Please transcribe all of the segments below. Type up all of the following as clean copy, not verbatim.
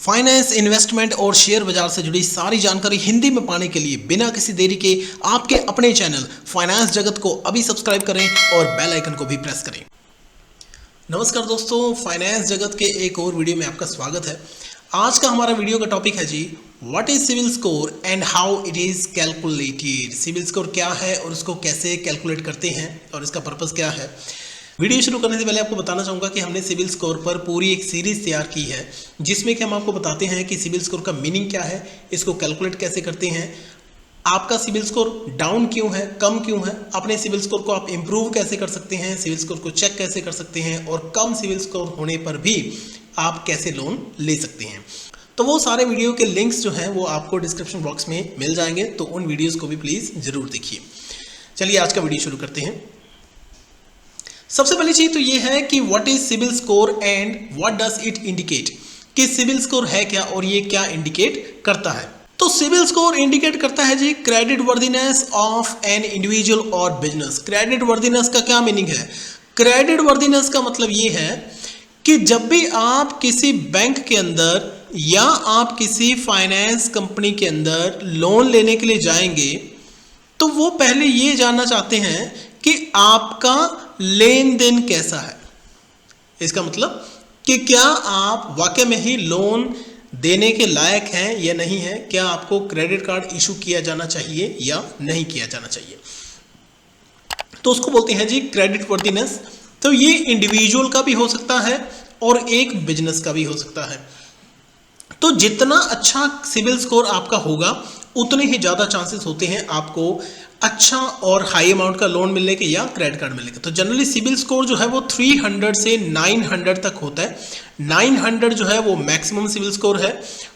Finance, investment और share बाजार से जुड़ी सारी जानकारी हिंदी में पाने के लिए बिना किसी देरी के आपके अपने चैनल फाइनेंस जगत को अभी सब्सक्राइब करें और बेल आइकन को भी प्रेस करें। नमस्कार दोस्तों, फाइनेंस जगत के एक और वीडियो में आपका स्वागत है। आज का हमारा वीडियो का टॉपिक है जी, what is CIBIL score and how it is calculated. CIBIL score क्या है और उसको कैसे कैलकुलेट करते हैं और इसका पर्पस क्या है। वीडियो शुरू करने से पहले आपको बताना चाहूँगा कि हमने सिबिल स्कोर पर पूरी एक सीरीज तैयार की है, जिसमें कि हम आपको बताते हैं कि सिबिल स्कोर का मीनिंग क्या है, इसको कैलकुलेट कैसे करते हैं, आपका सिबिल स्कोर डाउन क्यों है, कम क्यों है, अपने सिबिल स्कोर को आप इम्प्रूव कैसे कर सकते हैं, सिबिल स्कोर को चेक कैसे कर सकते हैं और कम सिबिल स्कोर होने पर भी आप कैसे लोन ले सकते हैं। तो वो सारे वीडियो के लिंक्स जो हैं वो आपको डिस्क्रिप्शन बॉक्स में मिल जाएंगे, तो उन वीडियोज़ को भी प्लीज़ ज़रूर देखिए। चलिए आज का वीडियो शुरू करते हैं। सबसे पहली चीज तो ये है कि what is CIBIL score and what does it indicate, कि सिबिल स्कोर है क्या और ये क्या इंडिकेट करता है। तो सिबिल स्कोर इंडिकेट करता है जी credit worthiness of an individual और बिजनेस। क्रेडिट वर्दीनेस का क्या मीनिंग है? क्रेडिट वर्दीनेस का मतलब ये है कि जब भी आप किसी बैंक के अंदर या आप किसी फाइनेंस कंपनी के अंदर लोन लेने के लिए जाएंगे तो वो पहले ये जानना चाहते हैं कि आपका लेन देन कैसा है। इसका मतलब कि क्या आप वाकई में ही लोन देने के लायक हैं या नहीं है, क्या आपको क्रेडिट कार्ड इशू किया जाना चाहिए या नहीं किया जाना चाहिए। तो उसको बोलते हैं जी क्रेडिट वर्दीनेस। तो ये इंडिविजुअल का भी हो सकता है और एक बिजनेस का भी हो सकता है। तो जितना अच्छा सिबिल स्कोर आपका होगा उतने ही ज़्यादा चांसेस होते हैं आपको अच्छा और हाई अमाउंट का लोन मिलने के या क्रेडिट कार्ड मिलने के। तो जनरली सिबिल स्कोर जो है वो 300 से 900 तक होता है। 900 जो है वो मैक्सिमम सिबिल स्कोर है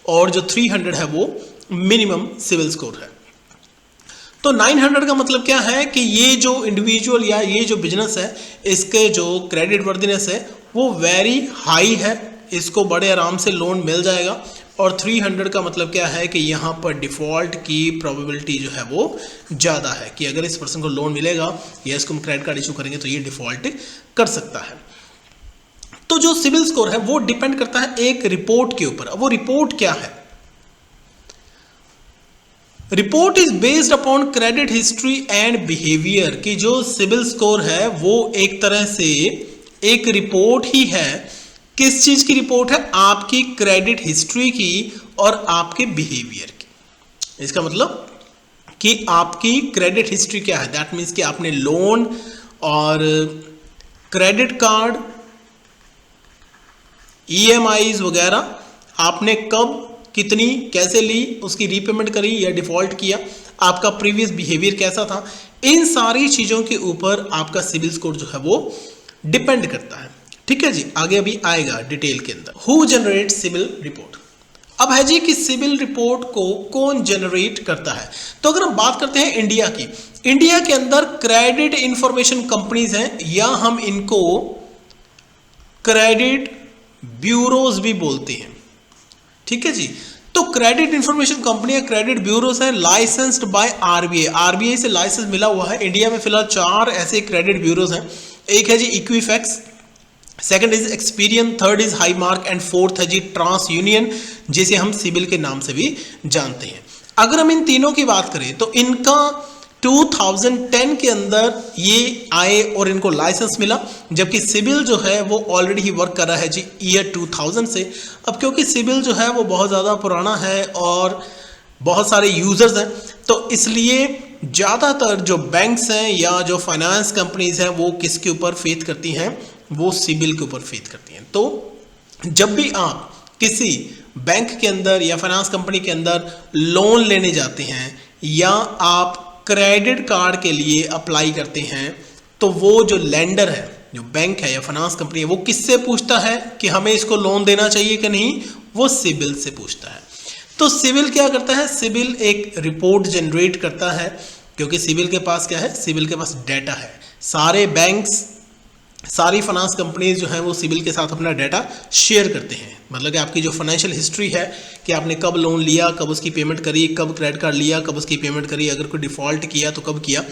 और जो 300 है वो मिनिमम सिबिल स्कोर है। तो 900 का मतलब क्या है कि ये जो इंडिविजुअल या ये जो बिजनेस है इसके जो क्रेडिट वर्दीनेस है वो वेरी हाई है, इसको बड़े आराम से लोन मिल जाएगा। और 300 का मतलब क्या है कि यहाँ पर डिफ़ॉल्ट की प्रोबेबिलिटी जो है वो ज़्यादा है कि अगर इस पर्सन को लोन मिलेगा या इसको हम क्रेडिट कार्ड इशू करेंगे तो ये डिफ़ॉल्ट कर सकता है। तो जो सिबिल स्कोर है वो डिपेंड करता है एक रिपोर्ट के ऊपर। अब वो रिपोर्ट क्या है? Report is based upon credit history and behaviour. की जो सिबिल स्कोर है वो एक तरह से एक रिपोर्ट ही है। किस चीज की रिपोर्ट है? आपकी क्रेडिट हिस्ट्री की और आपके बिहेवियर की। इसका मतलब कि आपकी क्रेडिट हिस्ट्री क्या है, दैट मीन्स कि आपने लोन और क्रेडिट कार्ड, ईएमआईज वगैरह आपने कब, कितनी, कैसे ली, उसकी रीपेमेंट करी या डिफॉल्ट किया, आपका प्रीवियस बिहेवियर कैसा था। इन सारी चीजों के ऊपर आपका सिबिल स्कोर जो है वो डिपेंड करता है। ठीक है जी, आगे अभी आएगा डिटेल के अंदर। Who generate CIBIL report. अब है जी कि सिबिल रिपोर्ट को कौन जनरेट करता है। तो अगर हम बात करते हैं इंडिया की, इंडिया के अंदर क्रेडिट इंफॉर्मेशन कंपनीज हैं या हम इनको क्रेडिट ब्यूरोज भी बोलते हैं। ठीक है जी, तो क्रेडिट इंफॉर्मेशन कंपनी या क्रेडिट ब्यूरोज है लाइसेंस्ड बाय आरबीआई। आरबीआई से लाइसेंस मिला हुआ है। इंडिया में फिलहाल 4 ऐसे क्रेडिट ब्यूरोज हैं। एक है जी Equifax, second is Experian, third is High Mark and fourth है जी ट्रांस यूनियन, जिसे हम सिबिल के नाम से भी जानते हैं। अगर हम इन तीनों की बात करें तो इनका 2010 के अंदर ये आए और इनको लाइसेंस मिला, जबकि सिबिल जो है वो ऑलरेडी ही वर्क कर रहा है जी ईयर 2000 से। अब क्योंकि सिबिल जो है वो बहुत ज़्यादा पुराना है और बहुत सारे यूजर्स हैं, तो इसलिए ज़्यादातर जो बैंक्स हैं या जो फाइनेंस कंपनीज हैं वो किसके ऊपर फेथ करती हैं? वो सिबिल के ऊपर फेथ करती हैं। तो जब भी आप किसी बैंक के अंदर या फाइनेंस कंपनी के अंदर लोन लेने जाते हैं या आप क्रेडिट कार्ड के लिए अप्लाई करते हैं तो वो जो लेंडर है, जो बैंक है या फाइनेंस कंपनी है, वो किससे पूछता है कि हमें इसको लोन देना चाहिए कि नहीं? वो सिबिल से पूछता है। तो सिबिल क्या करता है? सिबिल एक रिपोर्ट जनरेट करता है, क्योंकि सिबिल के पास क्या है? सिबिल के पास डेटा है। सारे बैंक्स सारी फाइनेंस कंपनीज जो हैं वो सिबिल के साथ अपना डाटा शेयर करते हैं। मतलब कि आपकी जो फाइनेंशियल हिस्ट्री है कि आपने कब लोन लिया, कब उसकी पेमेंट करी, कब क्रेडिट कार्ड लिया, कब उसकी पेमेंट करी, अगर कोई डिफ़ॉल्ट किया तो कब किया,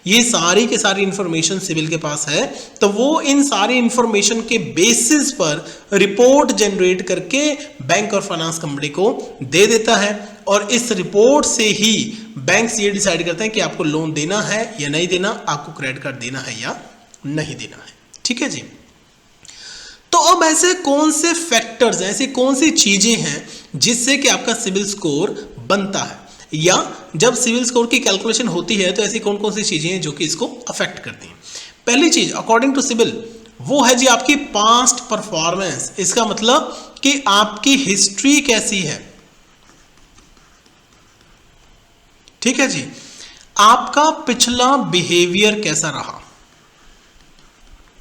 ये सारी के सारी इन्फॉर्मेशन सिबिल के पास है। तो वो इन सारी इन्फॉर्मेशन के बेसिस पर रिपोर्ट जनरेट करके बैंक और फाइनेंस कंपनी को दे देता है, और इस रिपोर्ट से ही बैंक्स ये डिसाइड करते हैं कि आपको लोन देना है या नहीं देना, आपको क्रेडिट कार्ड देना है या नहीं देना है। ठीक है जी। तो अब ऐसे कौन से फैक्टर्स, ऐसी कौन सी चीजें हैं जिससे कि आपका सिबिल स्कोर बनता है, या जब सिबिल स्कोर की कैलकुलेशन होती है तो ऐसी कौन कौन सी चीजें हैं जो कि इसको अफेक्ट करती हैं। पहली चीज अकॉर्डिंग टू सिबिल वो है जी आपकी पास्ट परफॉर्मेंस। इसका मतलब कि आपकी हिस्ट्री कैसी है। ठीक है जी, आपका पिछला बिहेवियर कैसा रहा।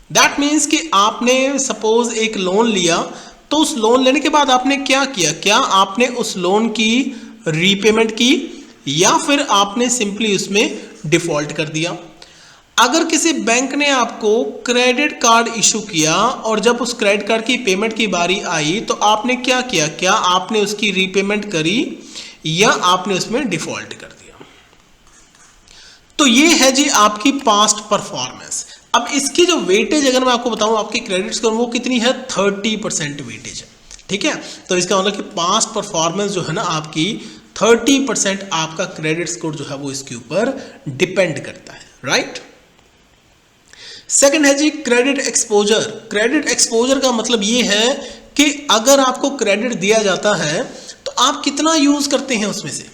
दैट मीन्स कि आपने सपोज एक लोन लिया, तो उस लोन लेने के बाद आपने क्या किया, क्या आपने उस लोन की रीपेमेंट की या फिर आपने सिंपली उसमें डिफॉल्ट कर दिया। अगर किसी बैंक ने आपको क्रेडिट कार्ड इशू किया और जब उस क्रेडिट कार्ड की पेमेंट की बारी आई तो आपने क्या किया, क्या आपने उसकी रीपेमेंट करी या आपने उसमें डिफॉल्ट कर दिया। तो ये है जी आपकी पास्ट परफॉर्मेंस। अब इसकी जो वेटेज अगर मैं आपको बताऊं आपके क्रेडिट स्कोर वो कितनी है, 30% वेटेज है। ठीक है, तो इसका मतलब कि पास्ट परफॉर्मेंस जो है ना आपकी 30% आपका क्रेडिट स्कोर जो है वो इसके ऊपर डिपेंड करता है। राइट। सेकंड है जी क्रेडिट एक्सपोजर। क्रेडिट एक्सपोजर का मतलब ये है कि अगर आपको क्रेडिट दिया जाता है तो आप कितना यूज करते हैं उसमें से।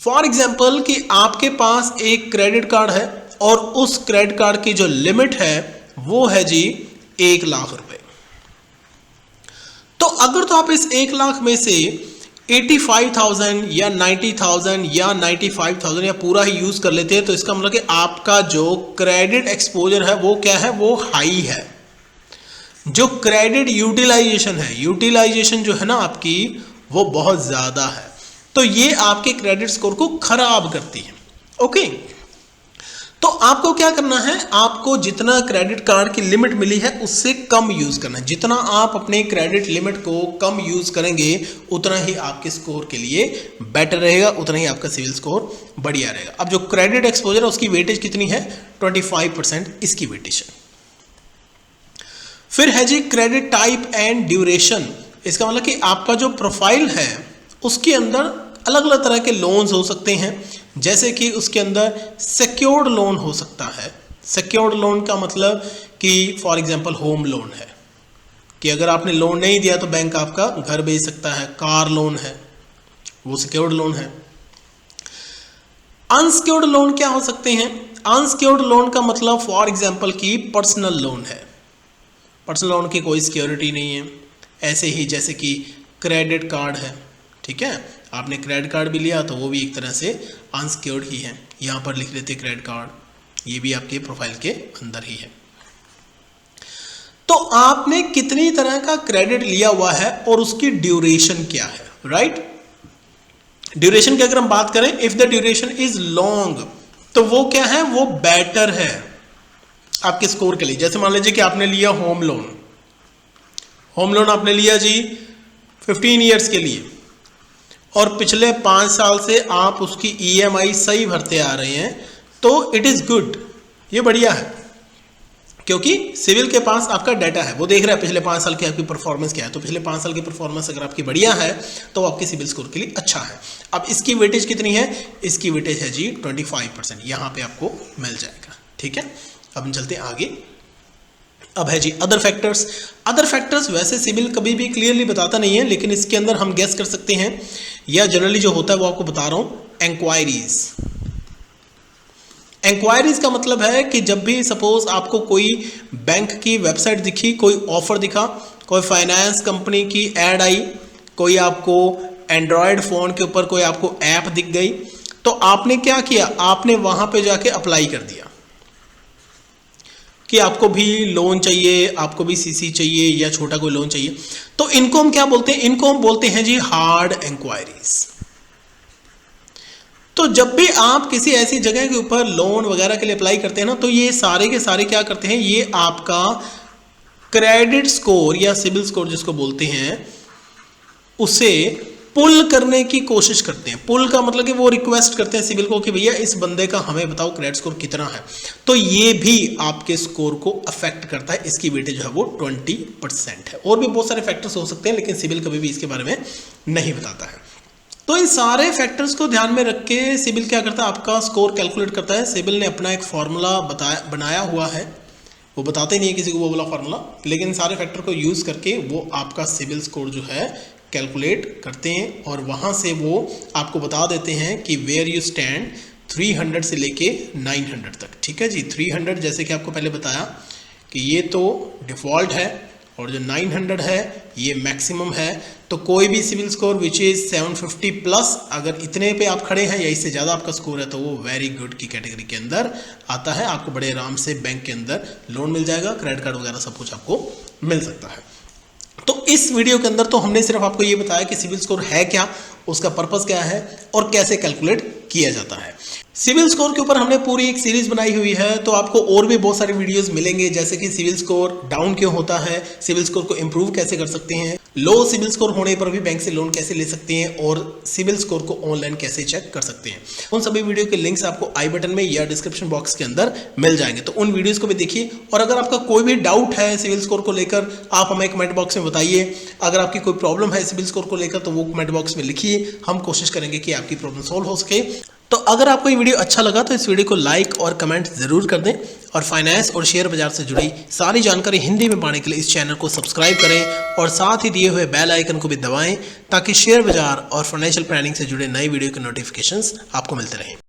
फॉर एग्जाम्पल कि आपके पास एक क्रेडिट कार्ड है और उस क्रेडिट कार्ड की जो लिमिट है वो है जी 1 लाख रुपए। तो अगर तो आप इस 1 लाख में से 85,000 या 90,000 या 95,000 या पूरा ही यूज कर लेते हैं तो इसका मतलब कि आपका जो क्रेडिट एक्सपोजर है वो क्या है, वो हाई है। जो क्रेडिट यूटिलाइजेशन है, यूटिलाइजेशन जो है ना आपकी वो बहुत ज्यादा है। तो ये आपके क्रेडिट स्कोर को खराब करती है। ओके, तो आपको क्या करना है, आपको जितना क्रेडिट कार्ड की लिमिट मिली है उससे कम यूज करना है। जितना आप अपने क्रेडिट लिमिट को कम यूज करेंगे उतना ही आपके स्कोर के लिए बेटर रहेगा, उतना ही आपका सिविल स्कोर बढ़िया रहेगा। अब जो क्रेडिट एक्सपोजर है उसकी वेटेज कितनी है, 25% इसकी वेटेज है। फिर है जी क्रेडिट टाइप एंड ड्यूरेशन। इसका मतलब कि आपका जो प्रोफाइल है उसके अंदर अलग अलग तरह के लोन्स हो सकते हैं, जैसे कि उसके अंदर सिक्योर्ड लोन हो सकता है। सिक्योर्ड लोन का मतलब कि फॉर एग्जांपल होम लोन है कि अगर आपने लोन नहीं दिया तो बैंक आपका घर बेच सकता है। कार लोन है, वो सिक्योर्ड लोन है। अनसिक्योर्ड लोन क्या हो सकते हैं, अनसिक्योर्ड लोन का मतलब फॉर एग्जांपल कि पर्सनल लोन है, पर्सनल लोन की कोई सिक्योरिटी नहीं है। ऐसे ही जैसे कि क्रेडिट कार्ड है, ठीक है, आपने क्रेडिट कार्ड भी लिया तो वो भी एक तरह से अनसिक्योर्ड ही है। यहाँ पर लिख लेते क्रेडिट कार्ड, ये भी आपके प्रोफाइल के अंदर ही है। तो आपने कितनी तरह का क्रेडिट लिया हुआ है और उसकी ड्यूरेशन क्या है। राइट, ड्यूरेशन की अगर हम बात करें, if the duration is long तो वो क्या है, वो बेटर है आपके स्कोर के लिए। जैसे मान लीजिए कि आपने लिया होम लोन, होम लोन आपने लिया जी 15 ईयर्स के लिए और पिछले 5 साल से आप उसकी EMI सही भरते आ रहे हैं, तो इट इज गुड, ये बढ़िया है, क्योंकि सिविल के पास आपका डाटा है, वो देख रहा है पिछले 5 साल की आपकी परफॉर्मेंस क्या है। तो पिछले 5 साल की परफॉर्मेंस अगर आपकी बढ़िया है तो आपके सिविल स्कोर के लिए अच्छा है। अब इसकी वेटेज कितनी है, इसकी वेटेज है जी 25%, यहाँ पे आपको मिल जाएगा। ठीक है, अब हम चलते हैं आगे। अब है जी अदर फैक्टर्स। अदर फैक्टर्स वैसे सिविल कभी भी क्लियरली बताता नहीं है, लेकिन इसके अंदर हम गेस कर सकते हैं या जनरली जो होता है वो आपको बता रहा हूं। इंक्वायरीज, इंक्वायरीज का मतलब है कि जब भी सपोज आपको कोई बैंक की वेबसाइट दिखी, कोई ऑफर दिखा, कोई फाइनेंस कंपनी की एड आई, कोई आपको एंड्रॉयड फोन के ऊपर कोई आपको ऐप दिख गई, तो आपने क्या किया, आपने वहां पे जाके अप्लाई कर दिया कि आपको भी लोन चाहिए, आपको भी सीसी चाहिए या छोटा कोई लोन चाहिए। तो इनको हम क्या बोलते हैं, इनको हम बोलते हैं जी हार्ड इंक्वायरीज। तो जब भी आप किसी ऐसी जगह के ऊपर लोन वगैरह के लिए अप्लाई करते हैं ना, तो ये सारे के सारे क्या करते हैं, ये आपका क्रेडिट स्कोर या सिबिल स्कोर जिसको बोलते हैं, उसे पुल करने की कोशिश करते हैं। पुल का मतलब कि वो रिक्वेस्ट करते हैं सिबिल को कि भैया इस बंदे का हमें बताओ क्रेडिट स्कोर कितना है। तो ये भी आपके स्कोर को अफेक्ट करता है। इसकी वेटेज जो है वो 20% है। और भी बहुत सारे फैक्टर्स हो सकते हैं, लेकिन सिबिल कभी भी इसके बारे में नहीं बताता है। तो इन सारे फैक्टर्स को ध्यान में रख के सिबिल क्या करता है, आपका स्कोर कैलकुलेट करता है। सिबिल ने अपना एक फॉर्मूला बनाया हुआ है, वो बताते नहीं है किसी को वो वाला फॉर्मूला, लेकिन सारे फैक्टर को यूज़ करके वो आपका सिबिल स्कोर जो है कैलकुलेट करते हैं और वहाँ से वो आपको बता देते हैं कि वेयर यू स्टैंड 300 से लेके 900 तक। ठीक है जी, 300 जैसे कि आपको पहले बताया कि ये तो डिफ़ॉल्ट है और जो 900 है ये मैक्सिमम है। तो कोई भी CIBIL score which is 750 plus, अगर इतने पे आप खड़े हैं या इससे ज़्यादा आपका स्कोर है तो वो वेरी गुड की कैटेगरी के अंदर आता है। आपको बड़े आराम से बैंक के अंदर लोन मिल जाएगा, क्रेडिट कार्ड वगैरह सब कुछ आपको मिल सकता है। तो इस वीडियो के अंदर तो हमने सिर्फ आपको ये बताया कि सिबिल स्कोर है क्या, उसका पर्पस क्या है और कैसे कैलकुलेट किया जाता है। सिबिल स्कोर के ऊपर हमने पूरी एक सीरीज बनाई हुई है, तो आपको और भी बहुत सारे वीडियोस मिलेंगे, जैसे कि सिबिल स्कोर डाउन क्यों होता है, सिबिल स्कोर को इंप्रूव कैसे कर सकते हैं, लो सिबिल स्कोर होने पर भी बैंक से लोन कैसे ले सकते हैं और सिबिल स्कोर को ऑनलाइन कैसे चेक कर सकते हैं। उन सभी वीडियो के लिंक्स आपको आई बटन में या डिस्क्रिप्शन बॉक्स के अंदर मिल जाएंगे, तो उन वीडियोस को भी देखिए। और अगर आपका कोई भी डाउट है सिबिल स्कोर को लेकर, आप हमें कमेंट बॉक्स में बताइए। अगर आपकी कोई प्रॉब्लम है सिबिल स्कोर को लेकर तो वो कमेंट बॉक्स में लिखिए, हम कोशिश करेंगे कि आपकी प्रॉब्लम सॉल्व हो सके। तो अगर आपको ये वीडियो अच्छा लगा तो इस वीडियो को लाइक और कमेंट जरूर कर दें और फाइनेंस और शेयर बाजार से जुड़ी सारी जानकारी हिंदी में पाने के लिए इस चैनल को सब्सक्राइब करें और साथ ही दिए हुए बेल आइकन को भी दबाएं ताकि शेयर बाजार और फाइनेंशियल प्लानिंग से जुड़े नए वीडियो के नोटिफिकेशंस आपको मिलते रहें।